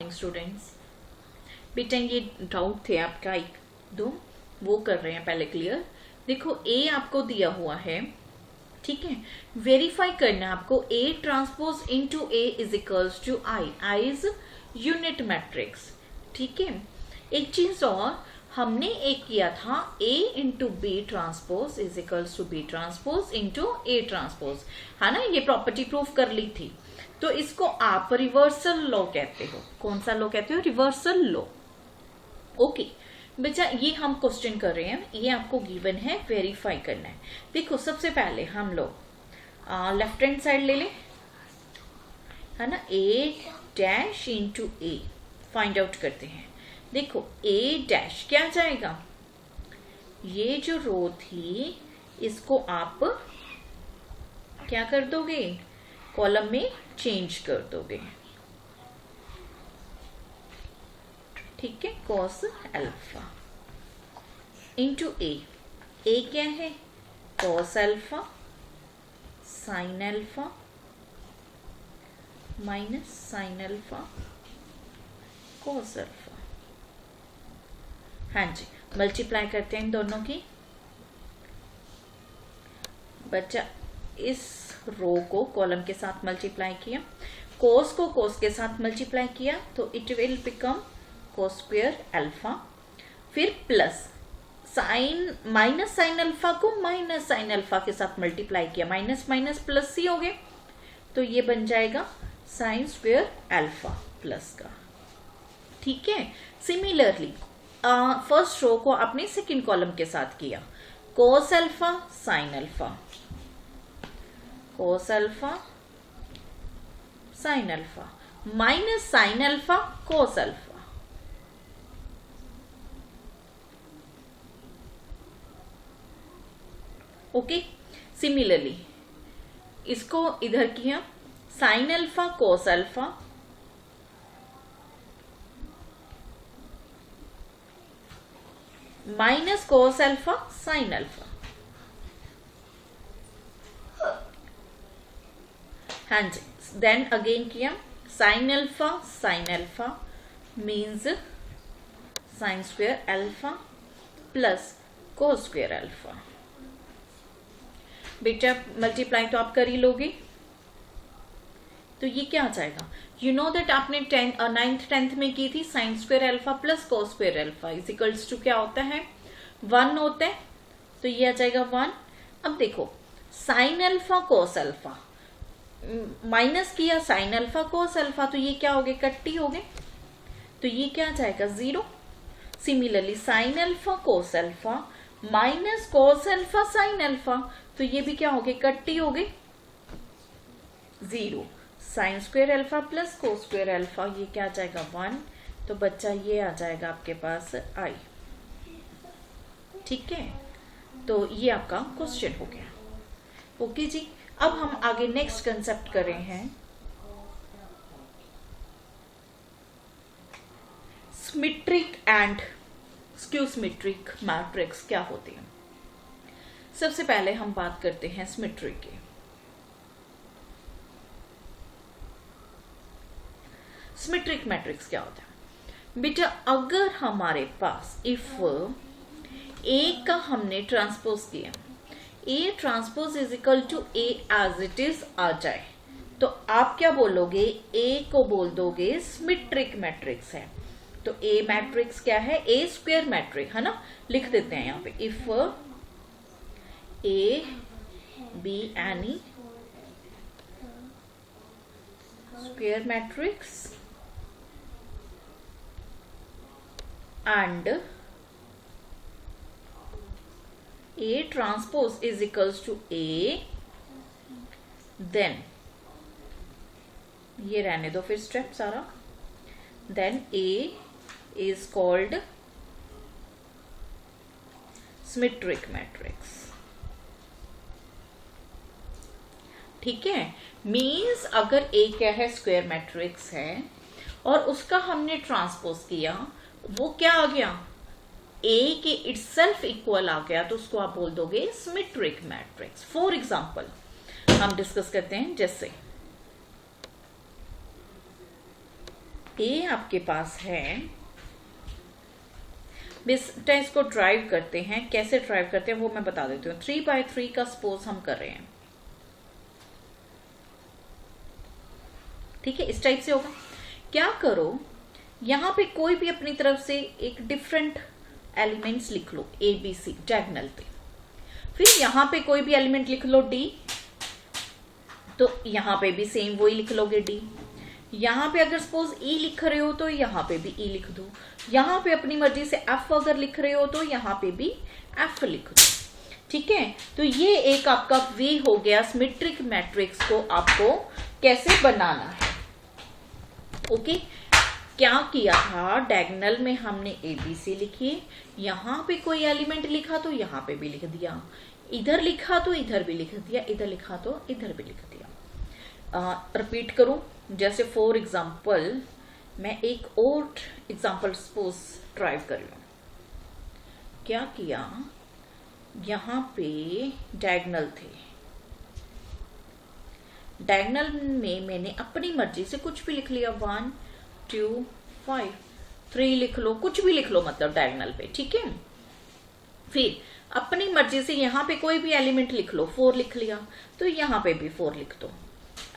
Morning students. बेटा ये doubt थे आपका एक दो, वो कर रहे हैं पहले क्लियर। देखो ए आपको दिया हुआ है, ठीक है, वेरीफाई करना है आपको A transpose into A is equals to I. I is unit matrix, ठीक है। एक चीज और, हमने एक किया था A into B transpose is equals to B transpose into A transpose, है ना, ये प्रॉपर्टी प्रूफ कर ली थी। तो इसको आप रिवर्सल लॉ कहते हो। कौन सा लॉ कहते हो? Reversal law. ओके बच्चा, ये हम क्वेश्चन कर रहे हैं, ये आपको गिवन है, वेरीफाई करना है। देखो सबसे पहले हम लोग लेफ्ट हैंड साइड ले लें, है ना, ए डैश इंटू ए फाइंड आउट करते हैं। देखो ए डैश क्या जाएगा, ये जो रो थी इसको आप क्या कर दोगे, कॉलम में चेंज कर दोगे, ठीक है, कॉस अल्फा इंटू ए। ए क्या है? Cos alpha sine alpha minus sine alpha cos alpha. हाँ जी, मल्टीप्लाई करते हैं इन दोनों की। बच्चा इस रो को कॉलम के साथ मल्टीप्लाई किया, कोस को कोस के साथ मल्टीप्लाई किया तो it will become cos square alpha, फिर plus sine minus sine alpha को माइनस साइन अल्फा के साथ मल्टीप्लाई किया, माइनस माइनस प्लस ही हो गए, तो ये बन जाएगा साइन स्क्वायर अल्फा प्लस का, ठीक है। सिमिलरली फर्स्ट रो को आपने सेकंड कॉलम के साथ किया, cos alpha sine alpha, cos alpha sine alpha minus sine alpha cos alpha. Okay, similarly इसको इधर किया, sine alpha cos alpha minus cos alpha sine alpha. हाँ जी, देन अगेन किया, sine alpha means sign square alpha plus cos square alpha. बेटा multiply तो आप कर ही लोगे, तो ये क्या आ जाएगा, यू नो दैट आपने 9th 10th में की थी, sine square alpha plus cos square alpha is equals to क्या होता है, 1 होता है, तो ये आ जाएगा 1। अब देखो sine alpha cos alpha minus किया, साइन अल्फा कोस अल्फा, तो ये क्या हो गए, कट्टी हो गए, तो ये क्या आ जाएगा 0। Similarly sine alpha cos alpha minus cos alpha sine alpha, तो ये भी क्या हो गए, कट्टी हो गए, 0। Sign square alpha plus cos square alpha, ये क्या आ जाएगा 1, तो बच्चा ये आ जाएगा आपके पास आई, ठीक है। तो ये आपका क्वेश्चन हो गया। ओके जी, अब हम आगे नेक्स्ट कंसेप्ट कर रहे हैं, symmetric and skew symmetric matrix क्या होती है। सबसे पहले हम बात करते हैं सिमेट्रिक की। सिमेट्रिक मैट्रिक्स क्या होता है बेटा, अगर हमारे पास इफ ए का हमने ट्रांसपोज किया, A transpose is equal to A as it is आ जाए, तो आप क्या बोलोगे, ए को बोल दोगे सिमेट्रिक मैट्रिक्स है। तो ए मैट्रिक्स क्या है, ए स्क्वायर मैट्रिक्स है ना, लिख देते हैं यहां पे, if A be any square matrix and A transpose is equals to A, then ये रहने दो फिर स्टेप सारा, then A is called symmetric matrix, ठीक है। मीन्स अगर A क्या है, स्क्वायर मैट्रिक्स है, और उसका हमने ट्रांसपोज किया, वो क्या आ गया, ए के इटसेल्फ इक्वल आ गया, तो उसको आप बोल दोगे सिमेट्रिक मैट्रिक्स। फॉर एग्जांपल हम डिस्कस करते हैं, जैसे ए आपके पास है, बेटा इसको ड्राइव करते हैं, कैसे ड्राइव करते हैं वो मैं बता देती हूँ। 3/3 का सपोज हम कर रहे हैं, ठीक है, इस टाइप से होगा। क्या करो, यहां पे कोई भी अपनी तरफ से एक डिफरेंट एलिमेंट्स लिख लो, ए बी सी डायगोनल पे। फिर यहां पे कोई भी एलिमेंट लिख लो डी, तो यहां पे भी सेम वही लिख लोगे डी। यहां पे अगर सपोज ई लिख रहे हो तो यहां पे भी ई लिख दो। यहां पे अपनी मर्जी से एफ अगर लिख रहे हो तो यहां पे भी एफ लिख दो, ठीक है। तो ये एक आपका वे हो गया सिमेट्रिक मैट्रिक्स को आपको कैसे बनाना है। ओके, क्या किया था, डायगोनल में हमने ABC लिखी, यहां पे कोई एलिमेंट लिखा तो यहां पे भी लिख दिया, इधर लिखा तो इधर भी लिख दिया, इधर लिखा तो इधर भी लिख दिया। रिपीट करूं, जैसे फॉर एग्जाम्पल मैं एक और एग्जाम्पल सपोज ड्राइव कर लूं। क्या किया, यहां पे डायगोनल थे, डायगोनल में मैंने अपनी मर्जी से कुछ भी लिख लिया, 1 2 5 3 लिख लो, कुछ भी लिख लो मतलब डायगोनल पे, ठीक है। फिर अपनी मर्जी से यहां पे कोई भी एलिमेंट लिख लो, 4 लिख लिया तो यहां पे भी 4 लिख दो।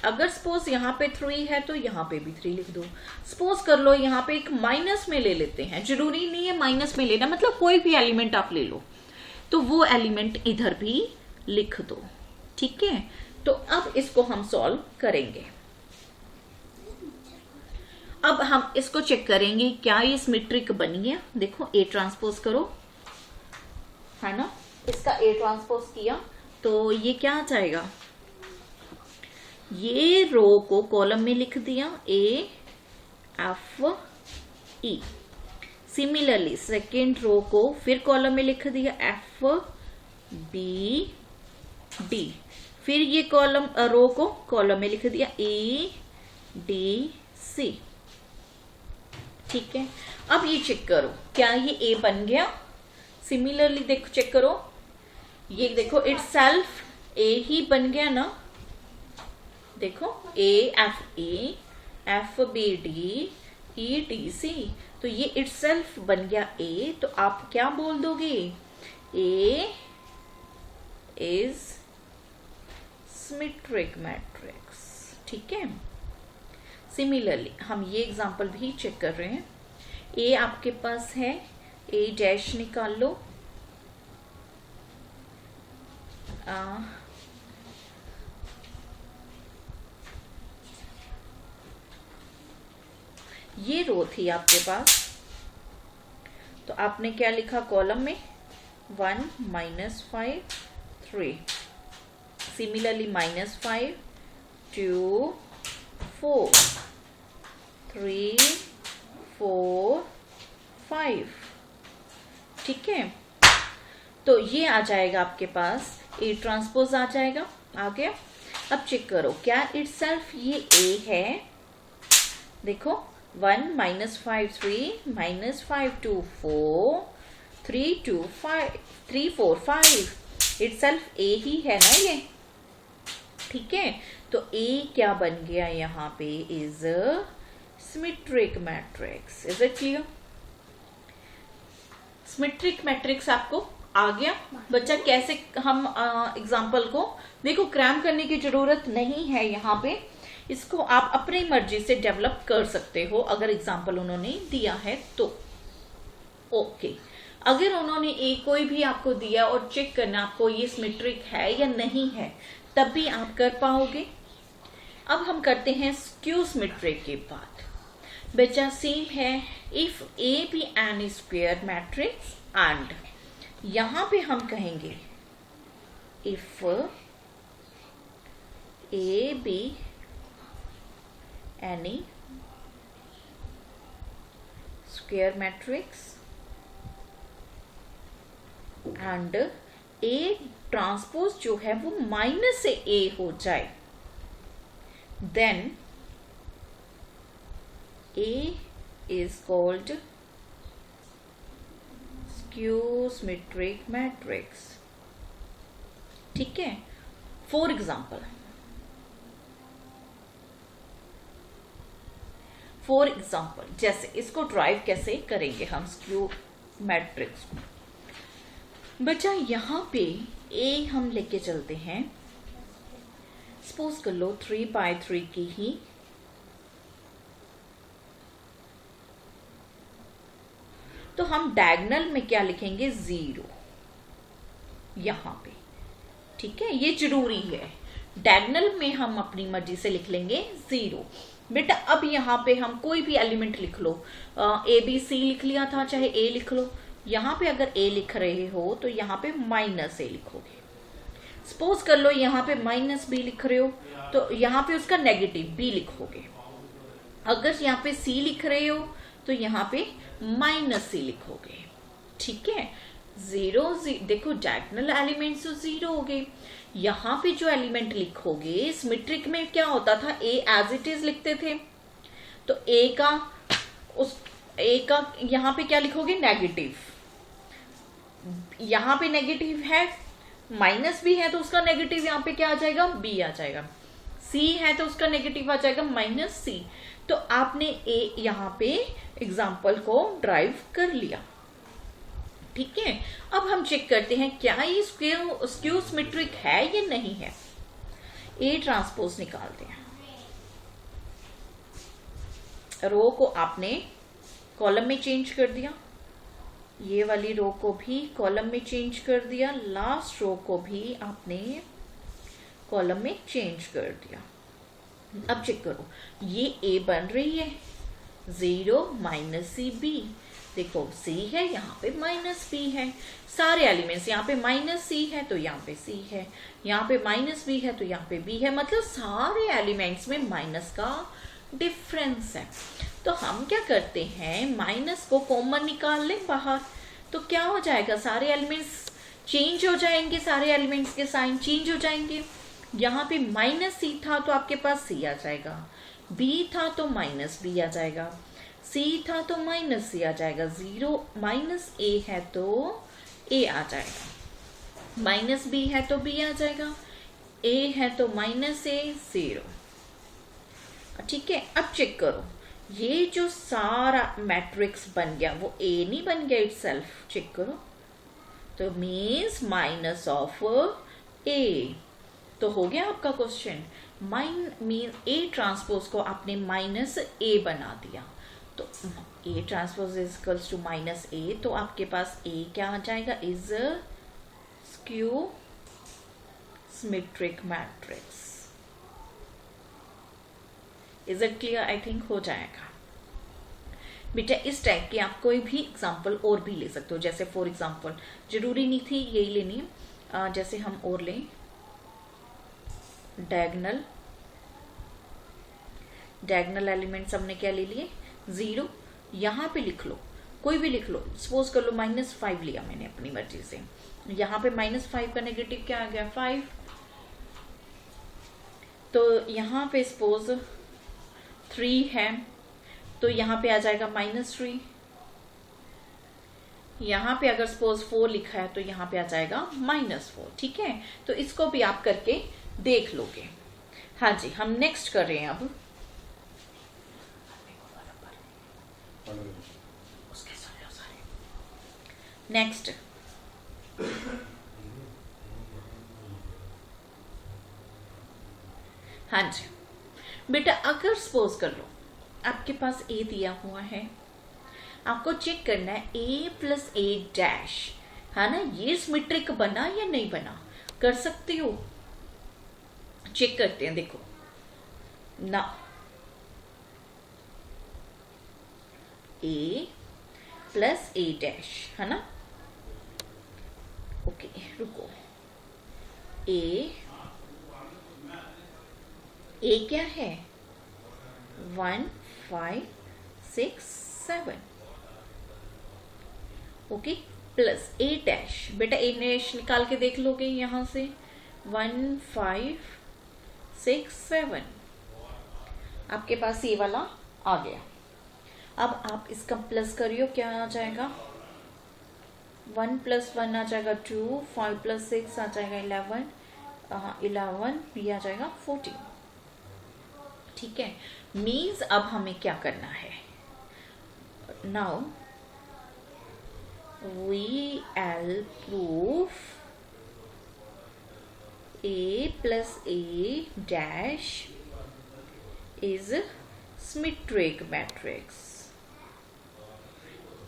अगर सपोज यहां पे 3 है तो यहां पे भी 3 लिख दो। सपोज कर लो यहां पे एक माइनस में ले लेते हैं, जरूरी नहीं है माइनस में लेना, मतलब कोई भी एलिमेंट आप ले लो तो वो एलिमेंट इधर भी लिख दो, ठीक है। तो अब इसको हम सॉल्व करेंगे। अब हम इसको चेक करेंगे क्या ये सिमेट्रिक बनी है। देखो ए ट्रांसपोज करो, है ना, इसका ए ट्रांसपोज किया तो ये क्या आ जाएगा, ये रो को कॉलम में लिख दिया A F E. Similarly second row को फिर कॉलम में लिख दिया एफ बी डी। फिर ये कॉलम रो को कॉलम में लिख दिया ए डी सी, ठीक है। अब ये चेक करो क्या ये ए बन गया। सिमिलरली देखो चेक करो, ये देखो इटसेल्फ ए ही बन गया ना, देखो A F B D E D C, तो ये इटसेल्फ बन गया ए। तो आप क्या बोल दोगे, ए इज सिमेट्रिक मैट्रिक्स, ठीक है। सिमिलरली हम ये एग्जांपल भी चेक कर रहे हैं। ए आपके पास है, ए डैश निकाल लो, ये रो थी आपके पास, तो आपने क्या लिखा कॉलम में 1 -5 3। सिमिलरली -5 2 4 3 4 5, ठीक है। तो ये आ जाएगा आपके पास ए ट्रांसपोज आ जाएगा, आ गया। अब चेक करो क्या इटसेल्फ ये ए है, देखो 1 -5 3 -5 2 4 3 2 5 3 4 5, इटसेल्फ ए ही है ना ये, ठीक है। तो ए क्या बन गया यहाँ पे, is symmetric matrix. Is it clear? Symmetric matrix आपको आ गया बच्चा। कैसे हम एग्जाम्पल को देखो क्रैम करने की जरूरत नहीं है, यहाँ पे इसको आप अपनी मर्जी से डेवलप कर सकते हो अगर एग्जाम्पल उन्होंने दिया है तो। ओके, अगर उन्होंने एक कोई भी आपको दिया और चेक करना आपको ये सिमेट्रिक है या नहीं है, तब भी आप कर पाओगे। अब हम करते हैं स्क्यू सिमेट्रिक की बात। बच्चा सेम है, if A be an square matrix and यहां पे हम कहेंगे if A be any square matrix and A transpose जो है वो माइनस से ए हो जाए, then A is called skew symmetric matrix, ठीक है। फॉर एग्जाम्पल फॉर एग्जाम्पल जैसे इसको ड्राइव कैसे करेंगे हम स्क्यू मैट्रिक्स को। बच्चा यहाँ पे ए हम लेके चलते हैं, सपोज कर लो 3/3 की ही, तो हम डायगोनल में क्या लिखेंगे 0 यहां पे, ठीक है, ये जरूरी है। डायगोनल में हम अपनी मर्जी से लिख लेंगे 0। बेटा अब यहाँ पे हम कोई भी एलिमेंट लिख लो, ABC लिख लिया था, चाहे A लिख लो। यहाँ पे अगर A लिख रहे हो तो यहाँ पे -A लिखोगे। सपोज कर लो यहाँ पे -B लिख रहे हो तो यहाँ पे उसका नेगेटिव B लिखोगे। अगर यहाँ पे C लिख रहे हो तो यहाँ पे -C लिखोगे, ठीक है। 0 देखो डायगोनल एलिमेंट्स तो 0 हो गए। यहाँ पे जो एलिमेंट लिखोगे, सिमेट्रिक में क्या होता था, A एज इट इज लिखते थे, तो A का यहाँ पे क्या लिखोगे नेगेटिव। यहाँ पे नेगेटिव है, माइनस भी है तो उसका नेगेटिव यहाँ पे क्या आ जाएगा, B आ जाएगा। C है तो उसका नेगेटिव आ जाएगा -C। तो आपने A यहाँ पे एग्जाम्पल को ड्राइव कर लिया, ठीक है। अब हम चेक करते हैं क्या ये स्क्यू सिमेट्रिक है या नहीं है। A ट्रांसपोज निकालते हैं। रो को आपने कॉलम में चेंज कर दिया, ये वाली रो को भी कॉलम में चेंज कर दिया, लास्ट रो को भी आपने कॉलम में चेंज कर दिया। अब चेक करो, ये A बन रही है 0 -CB। देखो C है, यहाँ पे -B है, सारे एलिमेंट्स यहाँ पे -C है तो यहाँ पे C है, यहाँ पे -B है तो यहाँ पे B है, मतलब सारे एलिमेंट्स में माइनस का डिफरेंस है। तो हम क्या करते हैं, माइनस को कॉमन निकाल लें बाहर, तो क्या हो जाएगा, सारे एलिमेंट्स चेंज हो जाएंगे, सारे एलिमेंट्स के साइन चेंज हो जाएंगे। यहाँ पे -C था तो आपके पास C आ जाएगा, B था तो -B आ जाएगा, C था तो -C आ जाएगा, 0 -A है तो A आ जाएगा, -B है तो B आ जाएगा, A है तो -A 0, ठीक है। अब चेक करो, ये जो सारा मैट्रिक्स बन गया वो A नहीं बन गया इटसेल्फ, चेक करो, तो मीन्स माइनस ऑफ A। तो हो गया आपका क्वेश्चन, मीन A ट्रांसपोज को आपने -A बना दिया, तो A transpose is equals to -A, तो आपके पास A क्या आ जाएगा, is skew symmetric matrix. Is it clear? I think हो जाएगा बेटा। इस टाइप की आप कोई भी एग्जाम्पल और भी ले सकते हो, जैसे फॉर एग्जाम्पल जरूरी नहीं थी यही लेनी, जैसे हम और लें डायगोनल एलिमेंट्स हमने क्या ले लिए 0, यहाँ पे लिख लो, कोई भी लिख लो, सपोज कर लो -5 लिया मैंने अपनी मर्जी से, यहाँ पे -5 का नेगेटिव क्या आ गया 5, तो यहाँ पे सपोज 3 है तो यहाँ पे आ जाएगा -3, यहाँ पे अगर सपोज 4 लिखा है तो यहाँ पे आ जाएगा -4, ठीक है। तो इसको भी आप करके देख लोगे। हाँ जी, हम नेक्स्ट कर रहे हैं अब नेक्स्ट। हाँ जी बेटा, अगर सपोज कर लो आपके पास A दिया हुआ है, आपको चेक करना है A + A', है ना, ये सिमेट्रिक बना या नहीं बना, कर सकते हो, चेक करते हैं। देखो ना, A + A', है ना, ओके रुको, A क्या है 1 5 6 7, ओके, प्लस A', बेटा A' निकाल के देख लोगे यहां से 1 5 6 7, आपके पास ये वाला आ गया। अब आप इसका प्लस करियो, क्या आ जाएगा 1 + 1 आ जाएगा 2, 5 + 6 आ जाएगा 11, 11 ये आ जाएगा 14, ठीक है, मीन्स अब हमें क्या करना है, now we'll prove a plus a dash is symmetric matrix.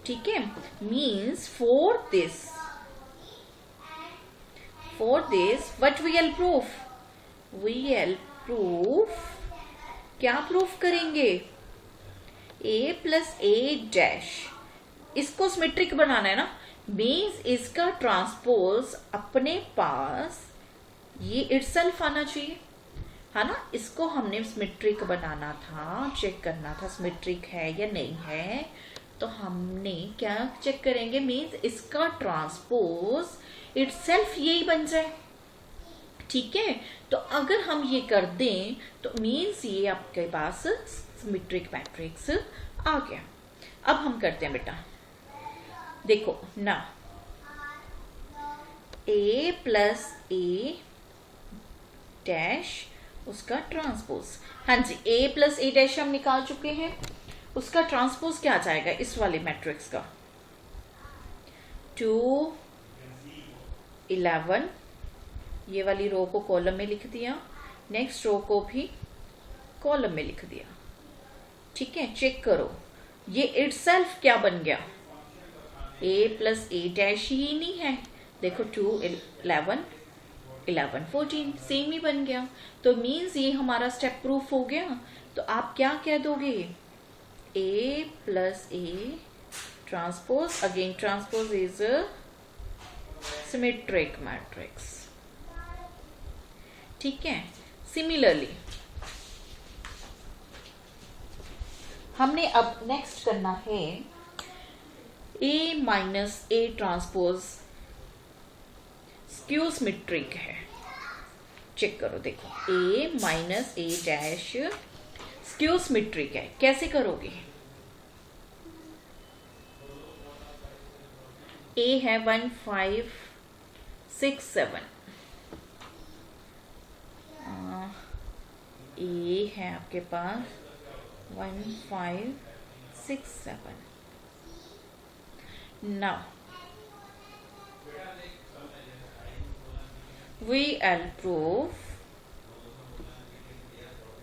ठीक है, means for this what we'll prove क्या प्रूफ करेंगे, a प्लस a डैश, इसको सिमेट्रिक बनाना है ना, मीन्स इसका ट्रांसपोज अपने पास ये इटसेल्फ आना चाहिए, है ना। इसको हमने सिमेट्रिक बनाना था, चेक करना था सिमेट्रिक है या नहीं है, तो हमने क्या चेक करेंगे, मीन्स इसका ट्रांसपोज इटसेल्फ यही बन जाए। ठीक है, तो अगर हम ये कर दें तो मीन्स ये आपके पास सिमेट्रिक मैट्रिक्स आ गया। अब हम करते हैं बेटा, देखो ना, a प्लस a डैश उसका ट्रांसपोज, हाँ जी, a प्लस a डैश हम निकाल चुके हैं, उसका ट्रांसपोज क्या आ जाएगा इस वाले मैट्रिक्स का, 2 11, ये वाली रो को कॉलम में लिख दिया, नेक्स्ट रो को भी कॉलम में लिख दिया। ठीक है, चेक करो ये इटसेल्फ क्या बन गया, a प्लस a डैश ही नहीं है, देखो 2 11 11 14 सेम ही बन गया, तो मीन्स ये हमारा स्टेप प्रूफ हो गया। तो आप क्या कह दोगे, a plus a transpose, again transpose is symmetric matrix. ठीक है, सिमिलरली हमने अब नेक्स्ट करना है a minus a transpose skew symmetric है। चेक करो, देखो a minus a dash skew symmetric है, कैसे करोगे, a है 1 5 6 7, a है आपके पास 1 5 6 7। Now we'll prove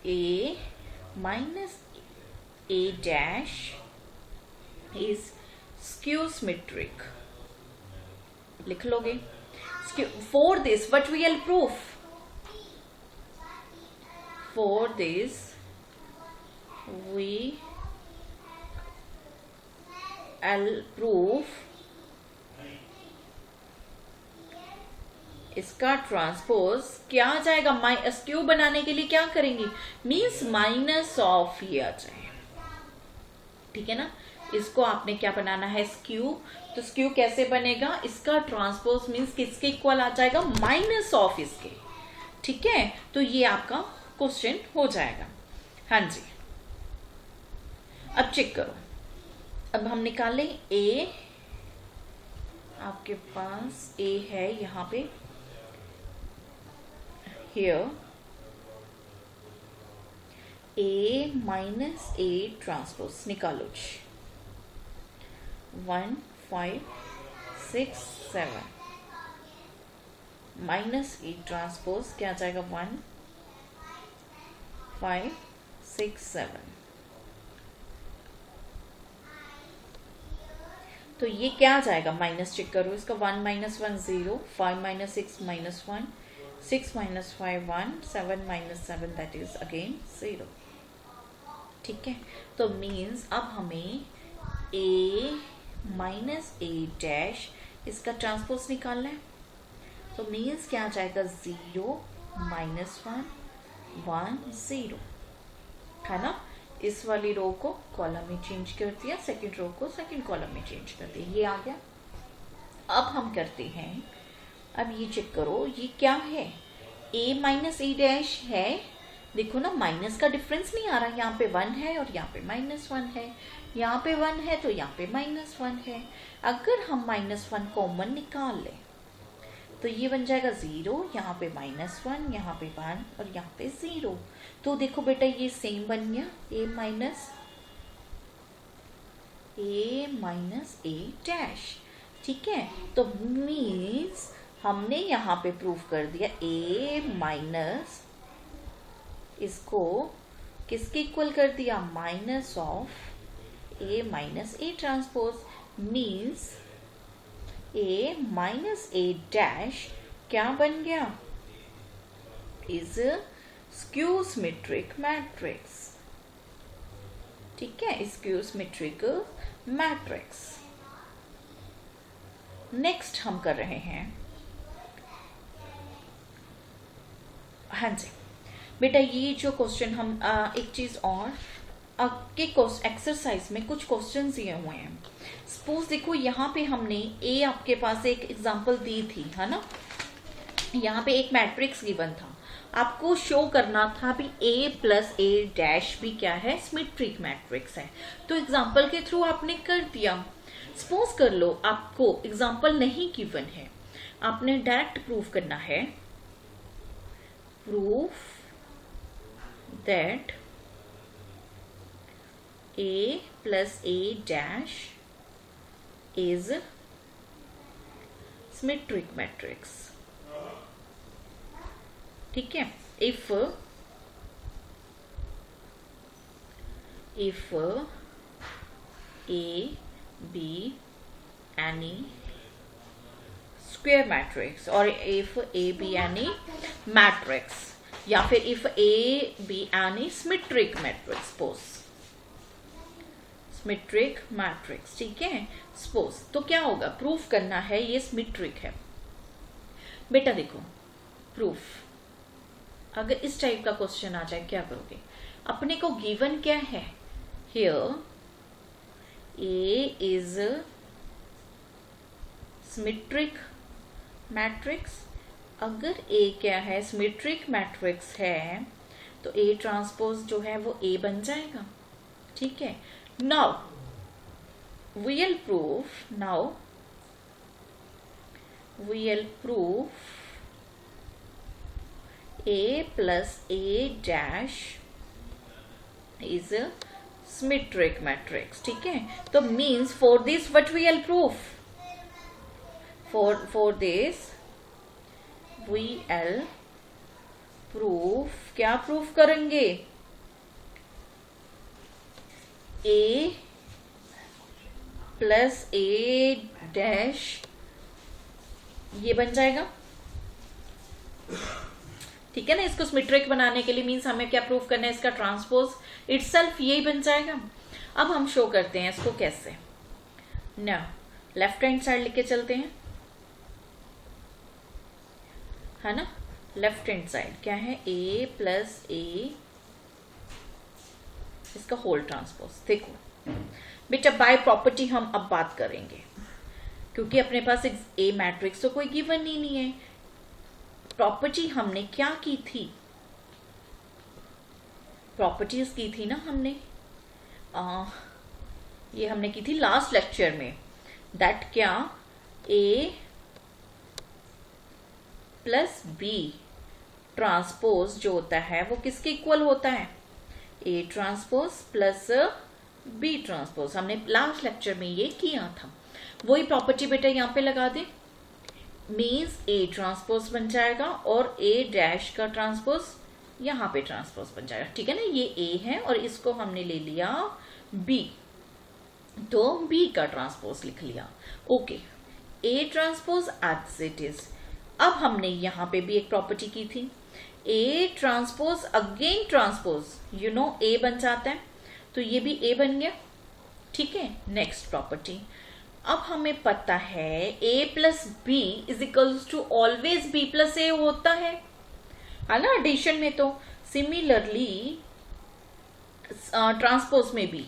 a minus a dash is skew symmetric, लिख लोगे। For this what we'll prove, for this we'll prove इसका ट्रांसपोज क्या आ जाएगा, स्क्यू बनाने के लिए क्या करेंगे, मीन्स माइनस ऑफ ये आ जाए। ठीक है ना, इसको आपने क्या बनाना है, स्क्यू, तो स्क्यू कैसे बनेगा, इसका ट्रांसपोज मीन्स किसके इक्वल आ जाएगा, माइनस ऑफ इसके। ठीक है, तो ये आपका क्वेश्चन हो जाएगा। हाँ जी, अब चेक करो, अब हम निकालें a, आपके पास a है यहाँ पे, here a minus a transpose निकालो, 1 5 6 7 माइनस a ट्रांसपोज क्या आ जाएगा, 1 5 6 7। तो ये क्या आ जाएगा, माइनस चेक करो इसका, 1 minus 1 0, 5 minus 6 minus 1, 6 minus 5 1, 7 minus 7 that is again 0। ठीक है, तो मीन्स अब हमें a माइनस a डैश इसका ट्रांसपोज निकालना है, तो मीन्स क्या आ जाएगा, 0 माइनस 1 1 0, है ना। इस वाली रो को कॉलम में चेंज कर दिया, सेकंड रो को सेकंड कॉलम में चेंज कर दिया, ये आ गया। अब हम करते हैं, अब ये चेक करो ये क्या है, a माइनस a डैश है, देखो ना माइनस का डिफरेंस नहीं आ रहा, यहाँ पे 1 है और यहाँ पे -1 है, यहाँ पे 1 है तो यहाँ पे -1 है। अगर हम -1 कॉमन निकाल लें तो ये बन जाएगा 0, यहाँ पे -1, यहाँ पे 1 और यहाँ पे 0। तो देखो बेटा ये सेम बन गया a माइनस a डैश। ठीक है, तो मीन्स हमने यहाँ पे प्रूफ कर दिया a माइनस, इसको किसके इक्वल कर दिया, minus of a minus a transpose. Means a minus a dash क्या बन गया, इज स्क्यू सिमेट्रिक मैट्रिक्स। ठीक है, स्क्यू सिमेट्रिक मैट्रिक्स। नेक्स्ट हम कर रहे हैं, हाँ जी बेटा ये जो क्वेश्चन हम एक चीज और आपके एक्सरसाइज में कुछ क्वेश्चन दिए हुए हैं। सपोज देखो यहाँ पे हमने ए, आपके पास एक एग्जांपल दी थी, है ना, यहाँ पे एक मैट्रिक्स गिवन था, आपको शो करना था भी a प्लस a डैश भी क्या है, सिमेट्रिक मैट्रिक्स है। तो एग्जांपल के थ्रू आपने कर दिया। सपोज कर लो आपको एग्जांपल नहीं गिवन है, आपने डायरेक्ट प्रूफ करना है, proof that a plus a dash is symmetric matrix। ठीक है, if a be any square matrix or if a be any matrix या फिर if a be any symmetric matrix, suppose symmetric matrix. ठीक है, suppose तो क्या होगा, proof करना है ये सिमेट्रिक है। बेटा देखो प्रूफ, अगर इस टाइप का क्वेश्चन आ जाए क्या करोगे, अपने को गिवन क्या है, here A is symmetric matrix. अगर ए क्या है, सिमेट्रिक मैट्रिक्स है, तो ए ट्रांसपोज जो है वो ए बन जाएगा। ठीक है, now we'll prove a plus a dash is a symmetric matrix। ठीक है, तो means for this what we'll prove, for this we'll prove, क्या प्रूफ करेंगे, a प्लस a डैश ये बन जाएगा। ठीक है ना, इसको सिमेट्रिक बनाने के लिए मीन्स हमें क्या प्रूफ करना है, इसका ट्रांसपोज इटसेल्फ यही बन जाएगा। अब हम शो करते हैं इसको कैसे ना, लेफ्ट हैंड साइड लेके चलते हैं, है ना, लेफ्ट हैंड साइड क्या है, a प्लस a इसका होल ट्रांसपोज। देखो बेटा बाय प्रॉपर्टी हम अब बात करेंगे, क्योंकि अपने पास ए मैट्रिक्स तो कोई गिवन ही नहीं है। प्रॉपर्टी हमने क्या की थी, प्रॉपर्टीज की थी ना हमने, ये हमने की थी लास्ट लेक्चर में, दैट क्या, ए प्लस बी ट्रांसपोज जो होता है वो किसके इक्वल होता है, A transpose plus B transpose. हमने लास्ट लेक्चर में ये किया था, वही प्रॉपर्टी बेटा यहाँ पे लगा दे, मीन्स ए ट्रांसपोज बन जाएगा और ए डैश का ट्रांसपोज यहाँ पे ट्रांसपोज बन जाएगा। ठीक है ना, ये ए है और इसको हमने ले लिया बी, तो बी का ट्रांसपोज लिख लिया। Okay, A transpose as it is. अब हमने यहाँ पे भी एक प्रॉपर्टी की थी, A transpose again transpose, you know A बन जाता है, तो ये भी ए बन गया। ठीक है, नेक्स्ट प्रॉपर्टी, अब हमें पता है a plus b is equals to always b plus a होता है ना एडिशन में। तो सिमिलरली ट्रांसपोज में भी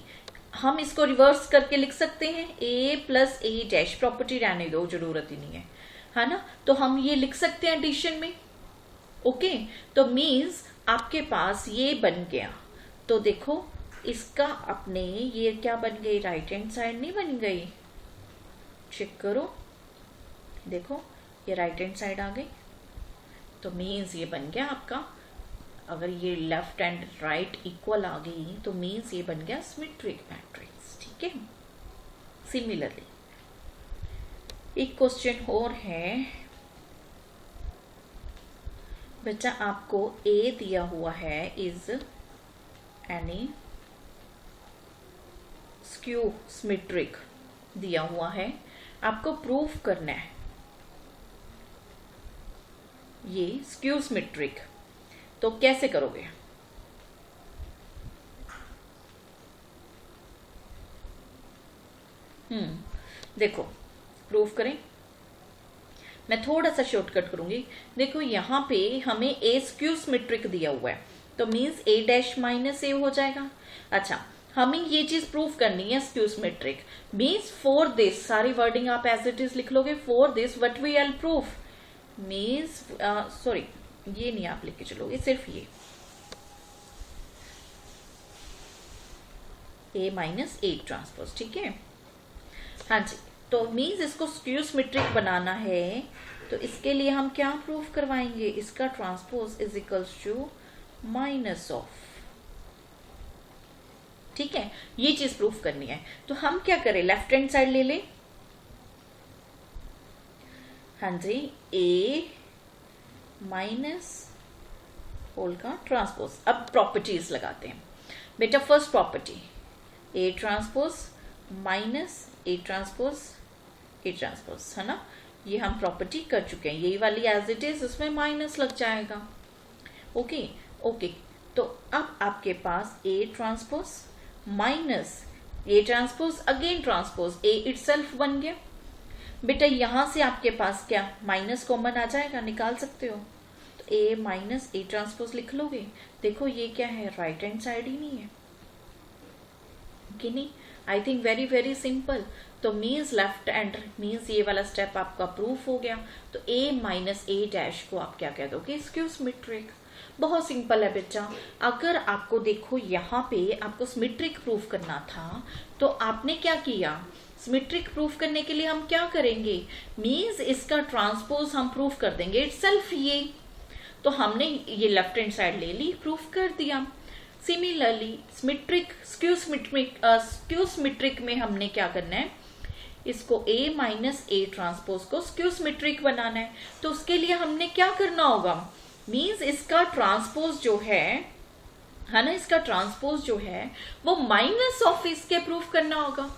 हम इसको रिवर्स करके लिख सकते हैं, a plus A dash, property रहने दो, जरूरत ही नहीं है ना, तो हम ये लिख सकते हैं एडिशन में। ओके, तो मीन्स आपके पास ये बन गया। तो देखो इसका अपने ये क्या बन गई, राइट हैंड साइड नहीं बन गई, चेक करो, देखो ये राइट हैंड साइड आ गई, तो मीन्स ये बन गया आपका, अगर ये लेफ्ट एंड राइट इक्वल आ गई तो मीन्स ये बन गया सिमेट्रिक मैट्रिक्स। ठीक है। सिमिलरली एक क्वेश्चन और है बच्चा, आपको ए दिया हुआ है इज एनी स्क्यू सिमेट्रिक दिया हुआ है, आपको प्रूफ करना है ये स्क्यू सिमेट्रिक, तो कैसे करोगे? देखो प्रूफ करें, मैं थोड़ा सा शॉर्टकट करूंगी। देखो यहाँ पे हमें ए स्क्यू सिमेट्रिक दिया हुआ है, तो means A dash minus A हो जाएगा। अच्छा, हमें ये चीज प्रूफ करनी है skew symmetric, means for this, सारी वर्डिंग आप एज इट इज लिख लोगे। For this what we will proof means, sorry ये नहीं आप लिख के चलोगे, सिर्फ ये ए माइनस ए ट्रांसपोज। ठीक है, हाँ जी। तो मीन्स इसको स्क्यू सिमेट्रिक बनाना है, तो इसके लिए हम क्या प्रूफ करवाएंगे? इसका transpose is equals to minus of. ठीक है, ये चीज प्रूफ करनी है, तो हम क्या करें? लेफ्ट हैंड साइड ले लें। हाँ जी, ए माइनस होल का ट्रांसपोज। अब प्रॉपर्टीज लगाते हैं बेटा। First property A transpose minus A transpose A transpose, है ना, ये हम प्रॉपर्टी कर चुके हैं। यही वाली एज इट इज, उसमें माइनस लग जाएगा। ओके ओके, तो अब आपके पास A transpose minus A transpose again transpose, A itself बन गया बेटा। यहां से आपके पास क्या माइनस कॉमन आ जाएगा, निकाल सकते हो, तो ए माइनस ए ट्रांसपोज लिख लोगे। देखो ये क्या है, राइट हैंड साइड ही नहीं है कि नहीं? I think very very simple. तो मीन्स लेफ्ट एंड मीन्स ये वाला स्टेप आपका प्रूफ हो गया। तो ए माइनस ए डैश को आप क्या कह दोगे? Skew symmetric. बहुत सिंपल है बच्चा। अगर आपको देखो यहाँ पे आपको सिमेट्रिक प्रूफ करना था, तो आपने क्या किया? सिमेट्रिक प्रूफ करने के लिए हम क्या करेंगे? मीन्स इसका ट्रांसपोज हम प्रूफ कर देंगे इटसेल्फ ये। तो हमने ये लेफ्ट हैंड साइड ले ली, प्रूफ कर दिया। सिमिलरली सिमेट्रिक स्क्यू सिमेट्रिक में हमने क्या करना है? इसको ए माइनस ए ट्रांसपोज को स्क्यू सिमेट्रिक बनाना है। तो उसके लिए हमने क्या करना होगा? मीन्स इसका ट्रांसपोज जो है ना, इसका ट्रांसपोज जो है वो माइनस ऑफ इसके प्रूफ करना होगा।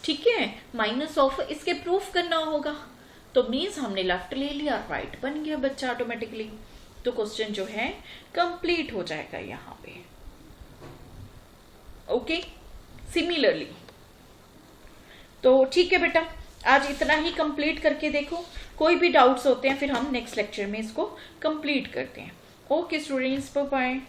ठीक है, माइनस ऑफ इसके प्रूफ करना होगा। तो मीन्स हमने लेफ्ट ले लिया, राइट बन गया बच्चा ऑटोमेटिकली। तो क्वेश्चन जो है कंप्लीट हो जाएगा यहाँ पे। Okay, similarly. तो ठीक है बेटा, आज इतना ही कंप्लीट करके देखो। कोई भी डाउट्स होते हैं फिर हम नेक्स्ट लेक्चर में इसको कंप्लीट करते हैं। Okay students, bye bye.